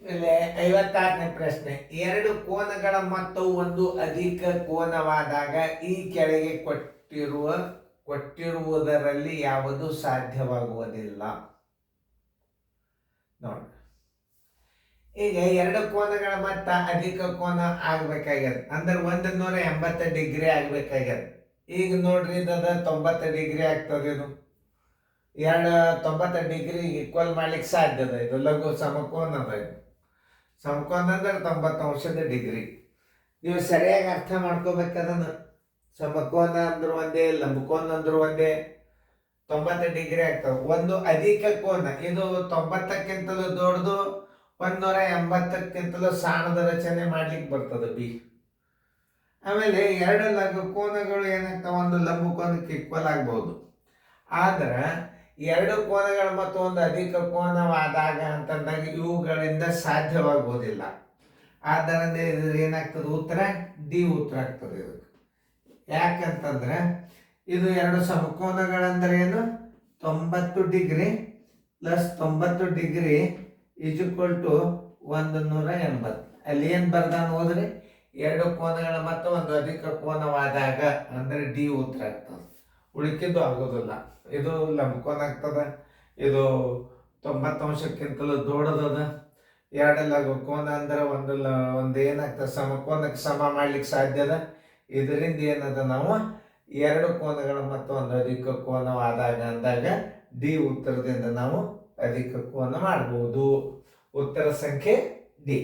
ಇಲ್ಲಿ 56ನೇ ಪ್ರಶ್ನೆ, ಎರಡು ಕೋನಗಳ ಮೊತ್ತವು ಒಂದು ಅಧಿಕ ಕೋನವಾದಾಗ ಈ ಕೆಳಗೆ ಕೊಟ್ಟಿರುವುದರಲ್ಲಿ ಯಾವುದು ಸಾಧ್ಯವಾಗುವುದಿಲ್ಲ. ನೋಡಿ, ಈಗ ಎರಡು ಕೋನಗಳ ಮೊತ್ತ ಅಧಿಕ ಕೋನ ಆಗ್ಬೇಕಾಗ್ಯದ ಅಂದ್ರೆ 180 ಡಿಗ್ರಿ ಆಗ್ಬೇಕಾಗ್ಯದ. ಈಗ ನೋಡ್ರಿ ಇದ 90 ಡಿಗ್ರಿ ಆಗ್ತದೆ. ಇದು ಎರಡು 90 ಡಿಗ್ರಿ ಈಕ್ವಲ್ ಮಾಡ್ಲಿಕ್ಕೆ ಸಾಧ್ಯದ. ಇದು ಲಘು ಸಮಕೋನ ಅದ. ಇದು ಸಮಕೋನ ಅಂದ್ರೆ 90 ಡಿಗ್ರಿ. ನೀವು ಸರಿಯಾಗಿ ಅರ್ಥ ಮಾಡ್ಕೋಬೇಕದನ್ನ. ಸಮಕೋನ ಅಂದ್ರು ಒಂದೇ, ಲಂಬಕೋನ ಅಂದ್ರು ಒಂದೇ. 90 ಡಿಗ್ರಿ ಆಗ್ತದೆ. ಒಂದು ಅಧಿಕ ಕೋನ, ಇದು 90ಕ್ಕಿಂತಲೂ ದೊಡ್ಡದು, 180ಕ್ಕಿಂತಲೂ ಸಣ್ಣದ ರಚನೆ ಮಾಡ್ಲಿಕ್ಕೆ ಬರ್ತದೆ ಬಿ. ಆಮೇಲೆ ಎರಡು ಲಘು ಕೋನಗಳು ಏನಾಗ್ತಾವ, ಒಂದು ಲಂಬಕೋನಕ್ಕೆ ಈಕ್ವಲ್ ಆಗ್ಬಹುದು. ಆದ್ರೆ ಎರಡು ಕೋನಗಳು ಮತ್ತು ಒಂದು ಅಧಿಕ ಕೋನವಾದಾಗ ಅಂತಂದಾಗ ಇವುಗಳಿಂದ ಸಾಧ್ಯವಾಗುವುದಿಲ್ಲ. ಆದ್ದರಿಂದ ಇದು ಏನಾಗ್ತದೆ, ಉತ್ತರ ಡಿ ಉತ್ತರ ಆಗ್ತದೆ ಇದಕ್ಕೆ. ಯಾಕಂತಂದ್ರೆ ಇದು ಎರಡು ಸಮಕೋನಗಳಂದ್ರೆ ಏನು, 90 degree plus 90 degree is equal to 180. ಅಲ್ಲಿ ಏನು ಬರ್ದಾನ ಹೋದ್ರೆ, ಎರಡು ಕೋನಗಳ ಮತ್ತು ಒಂದು ಅಧಿಕ ಕೋನವಾದಾಗ ಅಂದ್ರೆ ಡಿ ಉತ್ತರ ಆಗ್ತದೆ. ಉಳಿಕಿದ್ದು ಆಗೋದಿಲ್ಲ. ಇದು ಲಂಬಕೋನ ಆಗ್ತದ, ಇದು 90 ಅಂಶಕ್ಕಿಂತಲೂ ದೊಡ್ಡದದ. ಎರಡು ಲಘು ಕೋನ ಅಂದ್ರೆ ಒಂದು ಏನಾಗ್ತದೆ, ಸಮಕೋನಕ್ಕೆ ಸಮ ಮಾಡ್ಲಿಕ್ಕೆ ಸಾಧ್ಯದ. ಇದರಿಂದ ಏನದ, ನಾವು ಎರಡು ಕೋನಗಳ ಮತ್ತು ಒಂದು ಅಧಿಕ ಕೋನವಾದಾಗ ಅಂದಾಗ ಡಿ ಉತ್ತರದಿಂದ ನಾವು ಅಧಿಕ ಕೋನ ಮಾಡಬಹುದು. ಉತ್ತರ ಸಂಖ್ಯೆ ಡಿ.